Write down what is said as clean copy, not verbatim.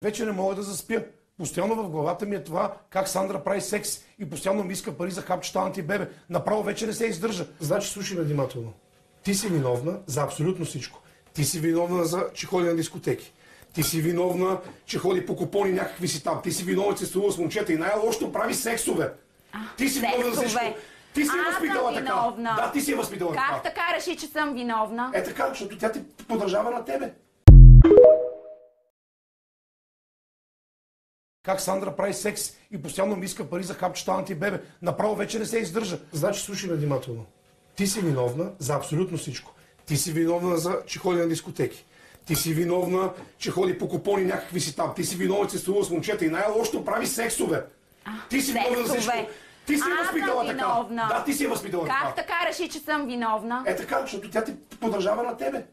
Вече не мога да заспя. Постоянно в главата ми е това, как Сандра прави секс и постоянно ми иска пари за хапчета антибебе. Направо вече не се издържа. Значи, слушай ме внимателно. Ти си виновна за абсолютно всичко. Ти си виновна че ходи на дискотеки. Ти си виновна, че ходи по купони някакви си там. Ти си виновна, че се слува с момчета и най-лошото прави сексове. Ти си виновна за всичко. Ти си възпитала така. Да, ти си възпитала така. Как така реши, че съм виновна? Е така, защото тя ти подражава на тебе. Как Сандра прави секс и постоянно ми иска пари за хапчета антибебе. Направо вече не се издържа. Значи, слушай ме внимателно. Ти си виновна за абсолютно всичко. Ти си виновна че ходи на дискотеки. Ти си виновна, че ходи по купони някакви си там. Ти си виновна, че се слува с момчета и най-лошото прави сексове. Ти си виновна за всичко. Ти си възпитала така. Да, ти си възпитала така. Как така реши, че съм виновна? Е така, защото тя ти подражава на тебе.